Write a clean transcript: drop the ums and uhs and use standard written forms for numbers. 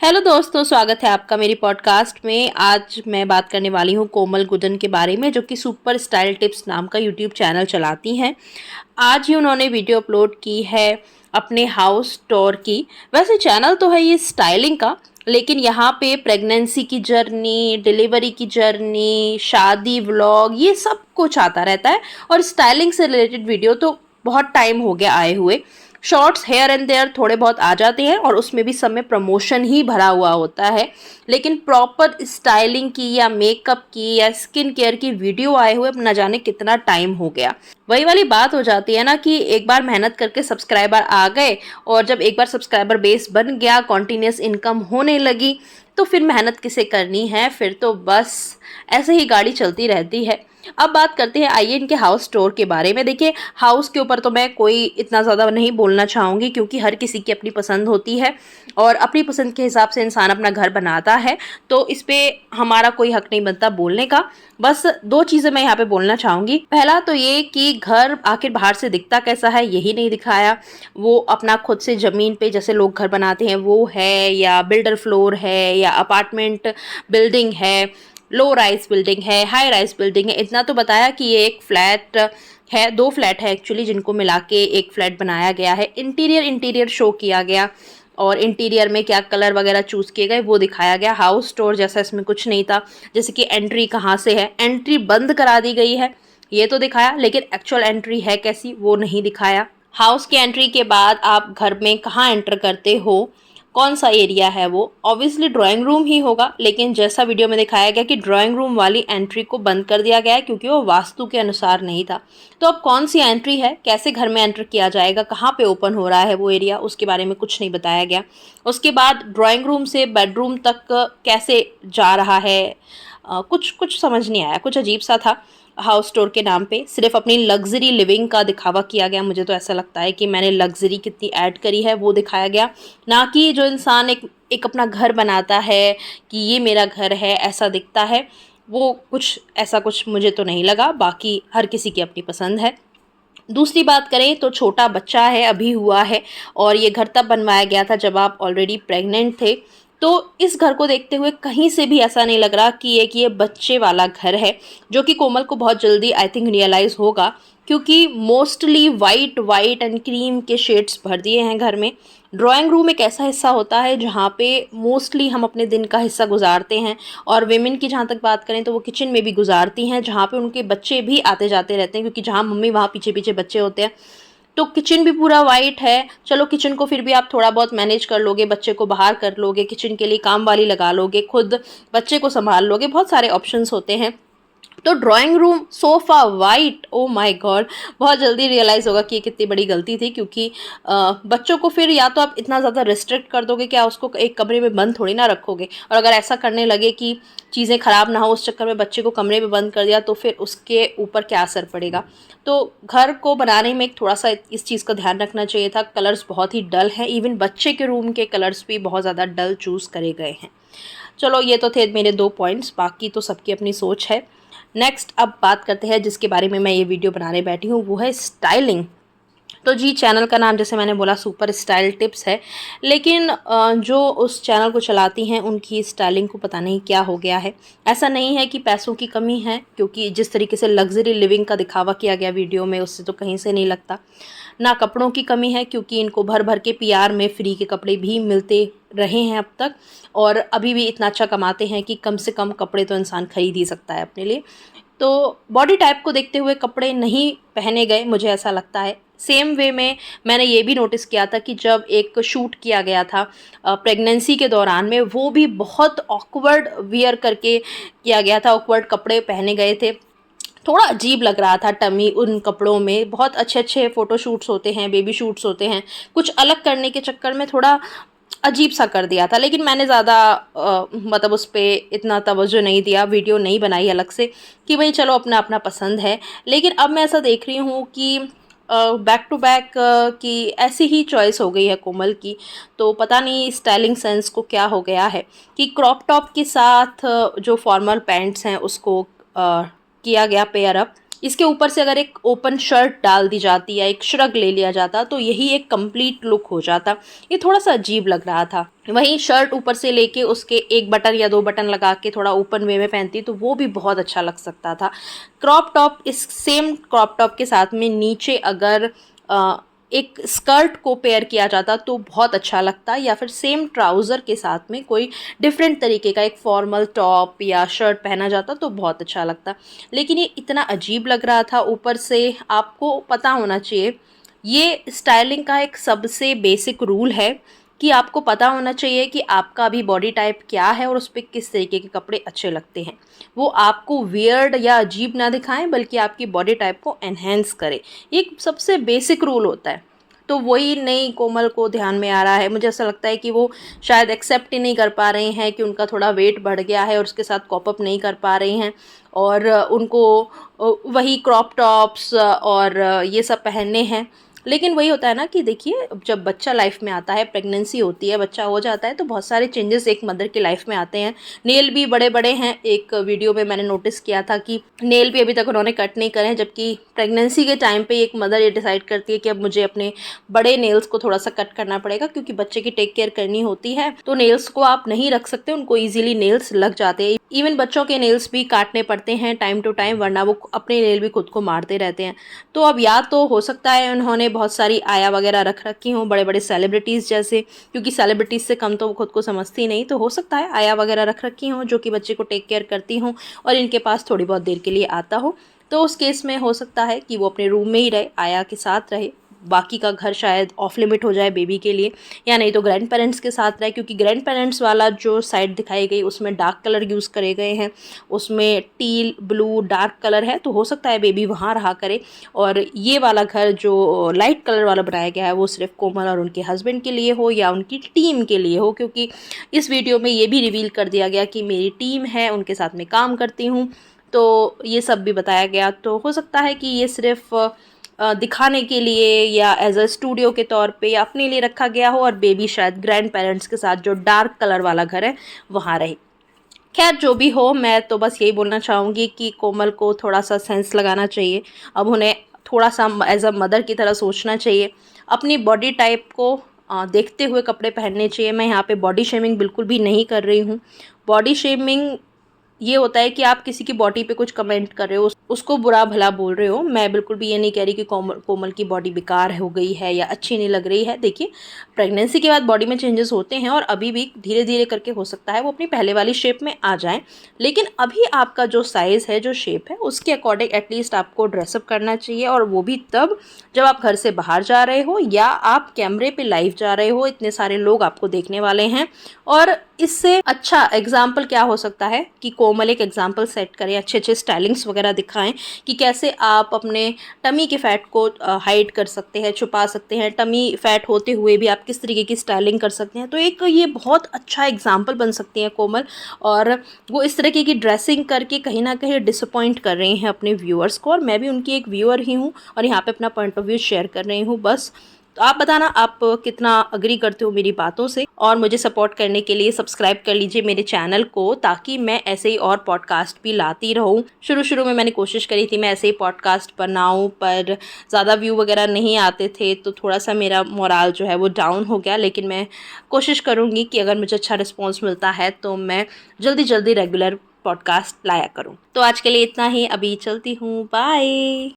Hello दोस्तों, स्वागत है आपका मेरी पॉडकास्ट में। आज मैं बात करने वाली हूँ कोमल गुदन के बारे में, जो कि सुपर स्टाइल टिप्स नाम का यूट्यूब चैनल चलाती हैं। आज ही उन्होंने वीडियो अपलोड की है अपने हाउस टूर की। वैसे चैनल तो है ये स्टाइलिंग का, लेकिन यहाँ पे प्रेगनेंसी की जर्नी, डिलीवरी की जर्नी, शादी व्लॉग, ये सब कुछ आता रहता है। और स्टाइलिंग से रिलेटेड वीडियो तो बहुत टाइम हो गया आए हुए। शॉर्ट्स हेयर एंड देयर थोड़े बहुत आ जाते हैं और उसमें भी सब में प्रमोशन ही भरा हुआ होता है, लेकिन प्रॉपर स्टाइलिंग की या मेकअप की या स्किन केयर की वीडियो आए हुए न जाने कितना टाइम हो गया। वही वाली बात हो जाती है ना कि एक बार मेहनत करके सब्सक्राइबर आ गए, और जब एक बार सब्सक्राइबर बेस बन गया, कॉन्टिन्यूस इनकम होने लगी, तो फिर मेहनत किसे करनी है, फिर तो बस ऐसे ही गाड़ी चलती रहती है। अब बात करते हैं, आइए इनके हाउस टूर के बारे में। देखिए, हाउस के ऊपर तो मैं कोई इतना ज़्यादा नहीं बोलना चाहूँगी, क्योंकि हर किसी की अपनी पसंद होती है और अपनी पसंद के हिसाब से इंसान अपना घर बनाता है, तो इस पे हमारा कोई हक नहीं बनता बोलने का। बस दो चीज़ें मैं यहाँ पे बोलना चाहूँगी। पहला तो ये कि घर आखिर बाहर से दिखता कैसा है यही नहीं दिखाया। वो अपना खुद से ज़मीन पे जैसे लोग घर बनाते हैं वो है, या बिल्डर फ्लोर है, या अपार्टमेंट बिल्डिंग है, लो राइज बिल्डिंग है, हाई राइज बिल्डिंग है। इतना तो बताया कि ये एक फ्लैट है, दो फ्लैट है एक्चुअली, जिनको मिला के एक फ्लैट बनाया गया है। इंटीरियर शो किया गया और इंटीरियर में क्या कलर वगैरह चूज़ किए गए वो दिखाया गया। हाउस टूर जैसा इसमें कुछ नहीं था, जैसे कि एंट्री कहाँ से है, एंट्री बंद करा दी गई है ये तो दिखाया, लेकिन एक्चुअल एंट्री है कैसी वो नहीं दिखाया। हाउस की एंट्री के बाद आप घर में कहाँ एंटर करते हो, कौन सा एरिया है, वो ऑब्वियसली ड्राइंग रूम ही होगा, लेकिन जैसा वीडियो में दिखाया गया कि ड्राइंग रूम वाली एंट्री को बंद कर दिया गया है, क्योंकि वो वास्तु के अनुसार नहीं था। तो अब कौन सी एंट्री है, कैसे घर में एंटर किया जाएगा, कहाँ पे ओपन हो रहा है वो एरिया, उसके बारे में कुछ नहीं बताया गया। उसके बाद ड्राइंग रूम से बेडरूम तक कैसे जा रहा है, कुछ कुछ समझ नहीं आया, कुछ अजीब सा था। हाउस टूर के नाम पे सिर्फ अपनी लग्जरी लिविंग का दिखावा किया गया। मुझे तो ऐसा लगता है कि मैंने लग्जरी कितनी ऐड करी है वो दिखाया गया, ना कि जो इंसान एक एक अपना घर बनाता है कि ये मेरा घर है ऐसा दिखता है। वो कुछ ऐसा कुछ मुझे तो नहीं लगा, बाकी हर किसी की अपनी पसंद है। दूसरी बात करें तो छोटा बच्चा है, अभी हुआ है, और ये घर तब बनवाया गया था जब आप ऑलरेडी प्रेग्नेंट थे। तो इस घर को देखते हुए कहीं से भी ऐसा नहीं लग रहा कि ये बच्चे वाला घर है, जो कि कोमल को बहुत जल्दी आई थिंक रियलाइज़ होगा, क्योंकि mostly white white and cream के शेड्स भर दिए हैं घर में। ड्राइंग रूम एक ऐसा हिस्सा होता है जहाँ पे मोस्टली हम अपने दिन का हिस्सा गुजारते हैं, और विमेन की जहाँ तक बात करें तो वो किचन में भी गुजारती हैं, जहाँ पे उनके बच्चे भी आते जाते रहते हैं, क्योंकि जहाँ मम्मी वहाँ पीछे पीछे बच्चे होते हैं। तो किचन भी पूरा वाइट है। चलो, किचन को फिर भी आप थोड़ा बहुत मैनेज कर लोगे, बच्चे को बाहर कर लोगे, किचन के लिए काम वाली लगा लोगे, खुद बच्चे को संभाल लोगे, बहुत सारे ऑप्शंस होते हैं। तो drawing room sofa white, oh my God, बहुत जल्दी रियलाइज़ होगा कि ये कितनी बड़ी गलती थी, क्योंकि बच्चों को फिर या तो आप इतना ज़्यादा रिस्ट्रिक्ट कर दोगे, क्या उसको एक कमरे में बंद थोड़ी ना रखोगे, और अगर ऐसा करने लगे कि चीज़ें ख़राब ना हो उस चक्कर में बच्चे को कमरे में बंद कर दिया, तो फिर उसके ऊपर क्या असर पड़ेगा। तो घर को बनाने में थोड़ा सा इस चीज़ का ध्यान रखना चाहिए था। कलर्स बहुत ही डल हैं, इवन बच्चे के रूम के कलर्स भी बहुत ज़्यादा डल चूज़ करे गए हैं। चलो, ये तो थे मेरे 2 पॉइंट्स, बाकी तो सबकी अपनी सोच है। नेक्स्ट अब बात करते हैं जिसके बारे में मैं ये वीडियो बनाने बैठी हूँ, वो है स्टाइलिंग। तो जी, चैनल का नाम जैसे मैंने बोला सुपर स्टाइल टिप्स है, लेकिन जो उस चैनल को चलाती हैं उनकी स्टाइलिंग को पता नहीं क्या हो गया है। ऐसा नहीं है कि पैसों की कमी है, क्योंकि जिस तरीके से लग्जरी लिविंग का दिखावा किया गया वीडियो में, उससे तो कहीं से नहीं लगता। ना कपड़ों की कमी है, क्योंकि इनको भर भर के पीआर में फ्री के कपड़े भी मिलते रहे हैं अब तक, और अभी भी इतना अच्छा कमाते हैं कि कम से कम कपड़े तो इंसान खरीद ही सकता है अपने लिए। तो बॉडी टाइप को देखते हुए कपड़े नहीं पहने गए, मुझे ऐसा लगता है। सेम वे में मैंने ये भी नोटिस किया था कि जब एक शूट किया गया था प्रेगनेंसी के दौरान में, वो भी बहुत ऑकवर्ड वियर करके किया गया था, ऑकवर्ड कपड़े पहने गए थे। थोड़ा अजीब लग रहा था टमी उन कपड़ों में। बहुत अच्छे अच्छे फ़ोटो शूट्स होते हैं, बेबी शूट्स होते हैं, कुछ अलग करने के चक्कर में थोड़ा अजीब सा कर दिया था, लेकिन मैंने ज़्यादा मतलब उस पे इतना तवज्जो नहीं दिया, वीडियो नहीं बनाई अलग से कि भाई चलो अपना अपना पसंद है। लेकिन अब मैं ऐसा देख रही हूँ कि बैक टू बैक की ऐसी ही चॉइस हो गई है कोमल की। तो पता नहीं स्टाइलिंग सेंस को क्या हो गया है कि क्रॉप टॉप के साथ जो फॉर्मल पैंट्स हैं उसको किया गया पेयर अप। इसके ऊपर से अगर एक ओपन शर्ट डाल दी जाती या एक श्रग ले लिया जाता तो यही एक कंप्लीट लुक हो जाता। ये थोड़ा सा अजीब लग रहा था। वहीं शर्ट ऊपर से लेके उसके एक बटन या दो बटन लगा के थोड़ा ओपन वे में पहनती तो वो भी बहुत अच्छा लग सकता था। क्रॉप टॉप, इस सेम क्रॉप टॉप के साथ में नीचे अगर एक स्कर्ट को पेयर किया जाता तो बहुत अच्छा लगता, या फिर सेम ट्राउज़र के साथ में कोई डिफरेंट तरीके का एक फॉर्मल टॉप या शर्ट पहना जाता तो बहुत अच्छा लगता। लेकिन ये इतना अजीब लग रहा था। ऊपर से आपको पता होना चाहिए, ये स्टाइलिंग का एक सबसे बेसिक रूल है कि आपको पता होना चाहिए कि आपका अभी बॉडी टाइप क्या है और उस पर किस तरीके के कपड़े अच्छे लगते हैं। वो आपको वियर्ड या अजीब ना दिखाएं बल्कि आपकी बॉडी टाइप को एनहेंस करे। ये एक सबसे बेसिक रूल होता है। तो वही नहीं कोमल को ध्यान में आ रहा है। मुझे ऐसा लगता है कि वो शायद एक्सेप्ट ही नहीं कर पा रही हैं कि उनका थोड़ा वेट बढ़ गया है और उसके साथ कॉप अप नहीं कर पा रही हैं, और उनको वही क्रॉप टॉप्स और ये सब पहनने हैं। लेकिन वही होता है ना कि देखिए, जब बच्चा लाइफ में आता है, प्रेगनेंसी होती है, बच्चा हो जाता है तो बहुत सारे चेंजेस एक मदर की लाइफ में आते हैं। नेल भी बड़े बड़े हैं। एक वीडियो में मैंने नोटिस किया था कि नेल भी अभी तक उन्होंने कट नहीं करे हैं, जबकि प्रेगनेंसी के टाइम पे एक मदर ये डिसाइड करती है कि अब मुझे अपने बड़े नेल्स को थोड़ा सा कट करना पड़ेगा क्योंकि बच्चे की टेक केयर करनी होती है। तो नेल्स को आप नहीं रख सकते, उनको ईजिली नेल्स लग जाते हैं। इवन बच्चों के नेल्स भी काटने पड़ते हैं टाइम टू टाइम, वरना वो अपने नेल भी खुद को मारते रहते हैं। तो अब या तो हो सकता है उन्होंने बहुत सारी आया वगैरह रख रखी हों, बड़े बड़े सेलिब्रिटीज़ जैसे, क्योंकि सेलिब्रिटीज़ से कम तो वो खुद को समझती नहीं, तो हो सकता है आया वगैरह रख रखी हों जो कि बच्चे को टेक केयर करती हों और इनके पास थोड़ी बहुत देर के लिए आता हो। तो उस केस में हो सकता है कि वो अपने रूम में ही रहे, आया के साथ रहे, बाकी का घर शायद ऑफ लिमिट हो जाए बेबी के लिए, या नहीं तो ग्रैंड पेरेंट्स के साथ रहे, क्योंकि ग्रैंड पेरेंट्स वाला जो साइड दिखाई गई उसमें डार्क कलर यूज़ करे गए हैं, उसमें टील ब्लू डार्क कलर है, तो हो सकता है बेबी वहाँ रहा करे। और ये वाला घर जो लाइट कलर वाला बनाया गया है वो सिर्फ कोमल और उनके हस्बैंड के लिए हो या उनकी टीम के लिए हो, क्योंकि इस वीडियो में ये भी रिवील कर दिया गया कि मेरी टीम है, उनके साथ में काम करती हूँ, तो ये सब भी बताया गया। तो हो सकता है कि ये सिर्फ दिखाने के लिए या एज अ स्टूडियो के तौर पे या अपने लिए रखा गया हो और बेबी शायद ग्रैंड पेरेंट्स के साथ जो डार्क कलर वाला घर है वहाँ रहे। खैर जो भी हो, मैं तो बस यही बोलना चाहूँगी कि कोमल को थोड़ा सा सेंस लगाना चाहिए। अब उन्हें थोड़ा सा एज अ मदर की तरह सोचना चाहिए, अपनी बॉडी टाइप को देखते हुए कपड़े पहनने चाहिए। मैं यहाँ पे बॉडी शेमिंग बिल्कुल भी नहीं कर रही हूँ। बॉडी शेमिंग ये होता है कि आप किसी की बॉडी पे कुछ कमेंट कर रहे हो, उसको बुरा भला बोल रहे हो। मैं बिल्कुल भी ये नहीं कह रही कि कोमल की बॉडी बेकार हो गई है या अच्छी नहीं लग रही है। देखिए, प्रेगनेंसी के बाद बॉडी में चेंजेस होते हैं और अभी भी धीरे धीरे करके हो सकता है वो अपनी पहले वाली शेप में आ जाए, लेकिन अभी आपका जो साइज़ है, जो शेप है, उसके अकॉर्डिंग एटलीस्ट आपको ड्रेसअप करना चाहिए। और वो भी तब जब आप घर से बाहर जा रहे हो या आप कैमरे पे लाइव जा रहे हो, इतने सारे लोग आपको देखने वाले हैं। और इससे अच्छा एग्जाम्पल क्या हो सकता है कि कोमल एक एग्जाम्पल सेट करें, अच्छे अच्छे स्टाइलिंग्स वगैरह दिखाएं कि कैसे आप अपने टमी के फैट को हाइड कर सकते हैं, छुपा सकते हैं, टमी फैट होते हुए भी आप किस तरीके की स्टाइलिंग कर सकते हैं। तो एक ये बहुत अच्छा एग्जाम्पल बन सकती हैं कोमल, और वो इस तरीके की ड्रेसिंग करके कहीं ना कहीं डिसअपॉइंट कर रही हैं अपने व्यूअर्स को। और मैं भी उनकी एक व्यूअर ही हूँ और यहाँ पे अपना पॉइंट ऑफ व्यू शेयर कर रही हूँ बस। तो आप बताना आप कितना अग्री करते हो मेरी बातों से, और मुझे सपोर्ट करने के लिए सब्सक्राइब कर लीजिए मेरे चैनल को, ताकि मैं ऐसे ही और पॉडकास्ट भी लाती रहूं। शुरू में मैंने कोशिश करी थी मैं ऐसे ही पॉडकास्ट बनाऊं, पर ज़्यादा व्यू वगैरह नहीं आते थे तो थोड़ा सा मेरा मोराल जो है वो डाउन हो गया। लेकिन मैं कोशिश करूँगी कि अगर मुझे अच्छा रिस्पॉन्स मिलता है तो मैं जल्दी रेगुलर पॉडकास्ट लाया करूँ। तो आज के लिए इतना ही, अभी चलती हूँ, बाय।